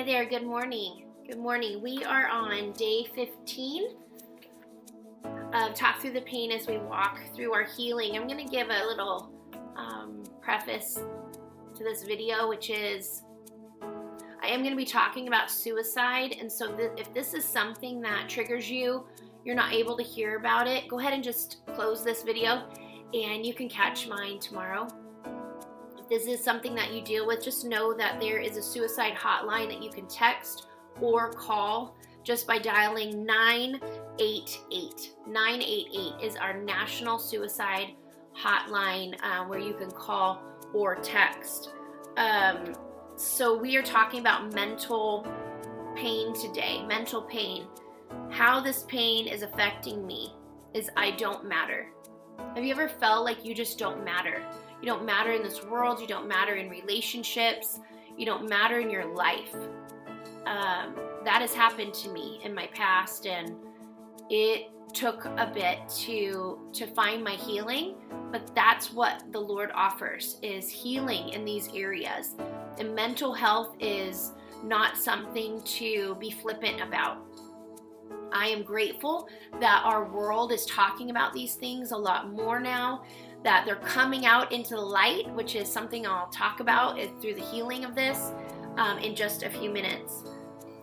Hi there, good morning. Good morning. We are on day 15 of Talk Through the Pain as we walk through our healing. I'm going to give a little preface to this video, which is I am going to be talking about suicide. And so if this is something that triggers you, you're not able to hear about it, go ahead and just close this video and you can catch mine tomorrow. If this is something that you deal with, just know that there is a suicide hotline that you can text or call just by dialing 988. 988 is our national suicide hotline where you can call or text. So we are talking about mental pain today. Mental pain. How this pain is affecting me is I don't matter. Have you ever felt like you just don't matter? You don't matter in this world. You don't matter in relationships. You don't matter in your life. That has happened to me in my past, and it took a bit to find my healing, but that's what the Lord offers, is healing in these areas. And mental health is not something to be flippant about. I am grateful that our world is talking about these things a lot more now, that they're coming out into the light, which is something I'll talk about through the healing of this in just a few minutes.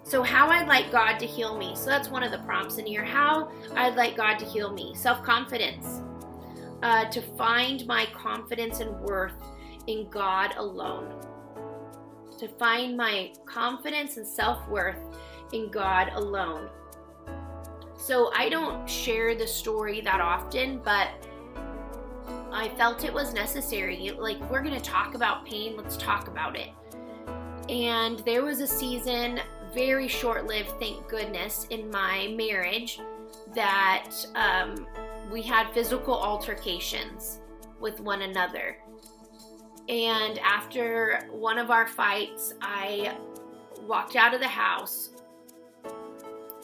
So how I'd like God to heal me. So that's one of the prompts in here. How I'd like God to heal me. Self-confidence. To find my confidence and worth in God alone. To find my confidence and self-worth in God alone. So I don't share the story that often, but I felt it was necessary. Like, we're going to talk about pain, let's talk about it. And there was a season, very short-lived, thank goodness, in my marriage that we had physical altercations with one another. And after one of our fights, I walked out of the house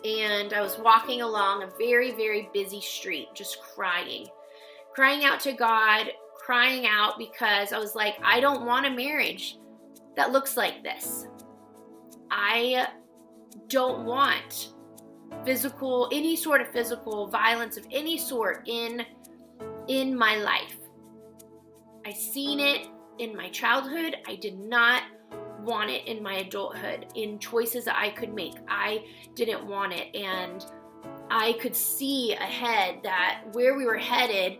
and I was walking along a very, very busy street, just crying out to God, crying out because I was like, I don't want a marriage that looks like this. I don't want any sort of physical violence of any sort in my life. I seen it in my childhood. I did not want it in my adulthood, in choices that I could make. I didn't want it, and I could see ahead that where we were headed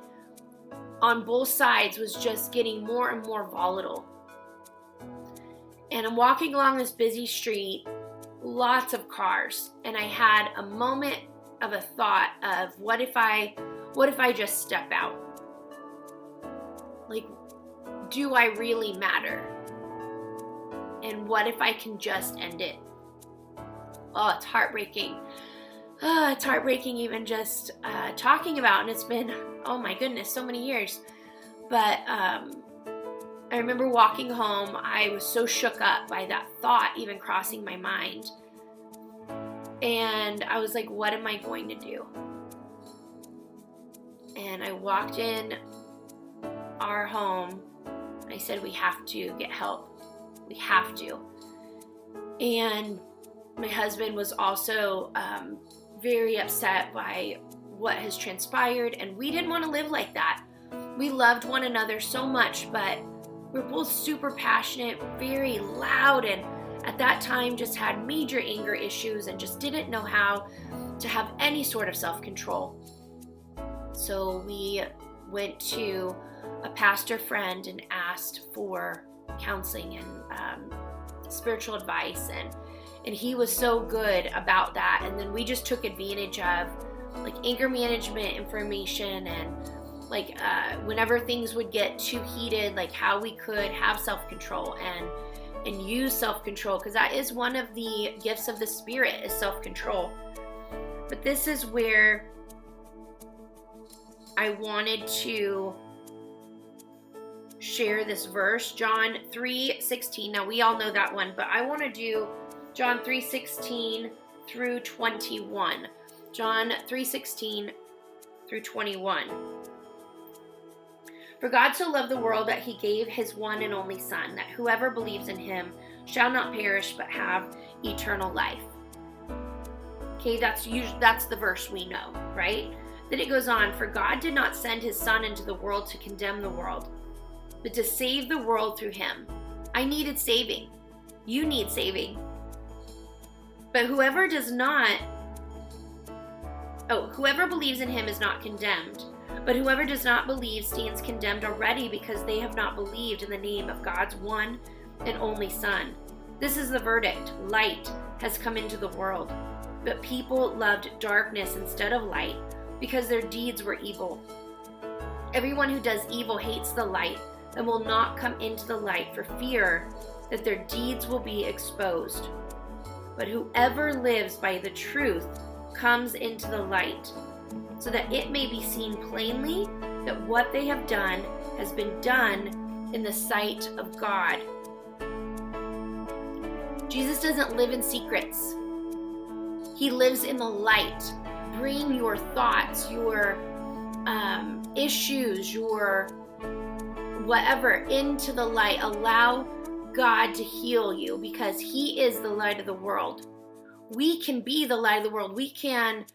on both sides was just getting more and more volatile. And I'm walking along this busy street, lots of cars, and I had a moment of a thought of what if I just step out? Like, do I really matter? And what if I can just end it? Oh, it's heartbreaking. It's heartbreaking even just talking about, and it's been, oh my goodness, so many years. But I remember walking home, I was so shook up by that thought even crossing my mind. And I was like, what am I going to do? And I walked in our home. I said, we have to get help. We have to. And my husband was also very upset by what has transpired, and we didn't want to live like that. We loved one another so much, but we're both super passionate, very loud, and at that time just had major anger issues and just didn't know how to have any sort of self-control. So we went to a pastor friend and asked for counseling and spiritual advice, and he was so good about that. And then we just took advantage of like anger management information, and like whenever things would get too heated, like how we could have self-control and use self-control, because that is one of the gifts of the Spirit, is self-control. But this is where I wanted to share this verse, John 3:16. Now we all know that one, but I want to do John 3:16 through 21. John 3:16 through 21. For God so loved the world that he gave his one and only Son, that whoever believes in him shall not perish but have eternal life. Okay, that's the verse we know, right? Then it goes on, for God did not send his Son into the world to condemn the world, but to save the world through him. I needed saving. You need saving. But whoever believes in him is not condemned. But whoever does not believe stands condemned already, because they have not believed in the name of God's one and only Son. This is the verdict. Light has come into the world, but people loved darkness instead of light, because their deeds were evil. Everyone who does evil hates the light and will not come into the light for fear that their deeds will be exposed. But whoever lives by the truth comes into the light, so that it may be seen plainly that what they have done has been done in the sight of God. Jesus doesn't live in secrets. He lives in the light. Bring your thoughts, your issues, your whatever into the light. Allow God to heal you, because he is the light of the world. We can be the light of the world. We can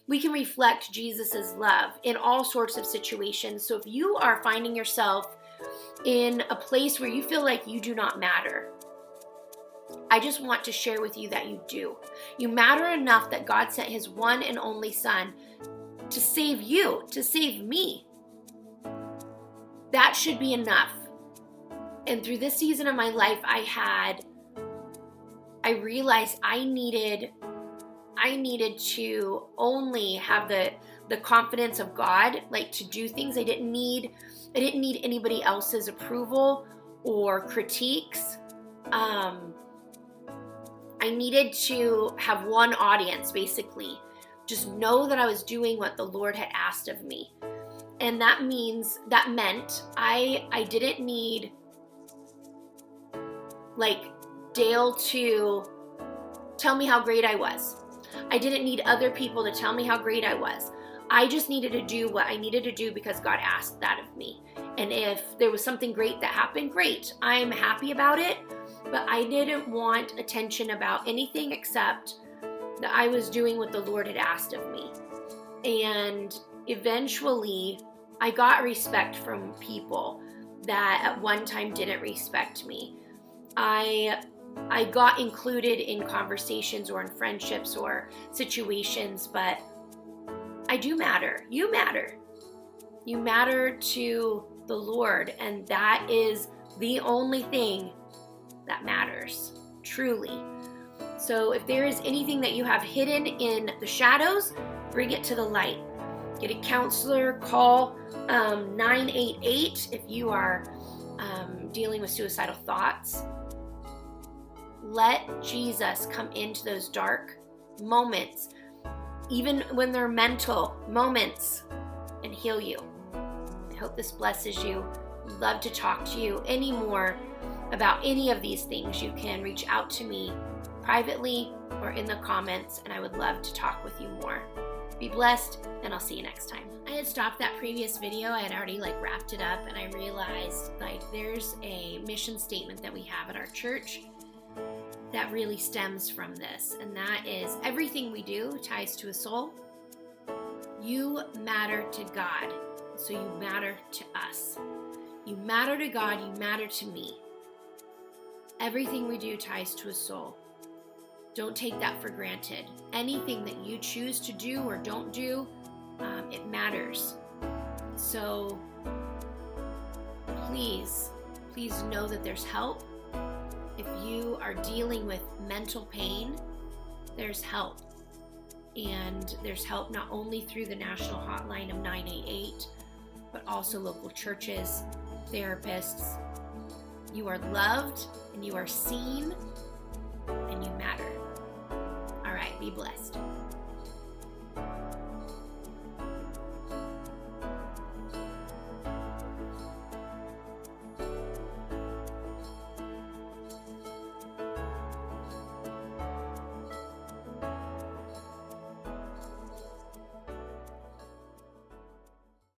reflect Jesus's love in all sorts of situations. So if you are finding yourself in a place where you feel like you do not matter, I just want to share with you that you do. You matter enough that God sent his one and only Son to save you, to save me. That should be enough. And through this season of my life, I realized I needed to only have the confidence of God, like to do things. I didn't need anybody else's approval or critiques. I needed to have one audience, basically. Just know that I was doing what the Lord had asked of me. And that meant I didn't need like Dale to tell me how great I was. I didn't need other people to tell me how great I was. I just needed to do what I needed to do because God asked that of me. And if there was something great that happened, great. I'm happy about it. But I didn't want attention about anything except that I was doing what the Lord had asked of me. And eventually, I got respect from people that at one time didn't respect me. I got included in conversations or in friendships or situations, but I do matter. You matter. You matter to the Lord, and that is the only thing that matters, truly. So if there is anything that you have hidden in the shadows, bring it to the light. Get a counselor, call 988 if you are dealing with suicidal thoughts. Let Jesus come into those dark moments, even when they're mental moments, and heal you. I hope this blesses you. I'd love to talk to you any more about any of these things. You can reach out to me privately or in the comments, and I would love to talk with you more. Be blessed, and I'll see you next time. I had stopped that previous video. I had already wrapped it up, and I realized there's a mission statement that we have at our church that really stems from this, and that is everything we do ties to a soul. You matter to God, so you matter to us. You matter to God, you matter to me. Everything we do ties to a soul. Don't take that for granted. Anything that you choose to do or don't do, it matters. So please know that there's help. If you are dealing with mental pain, there's help. And there's help not only through the national hotline of 988, but also local churches, therapists. You are loved, and you are seen, and you matter. All right, be blessed.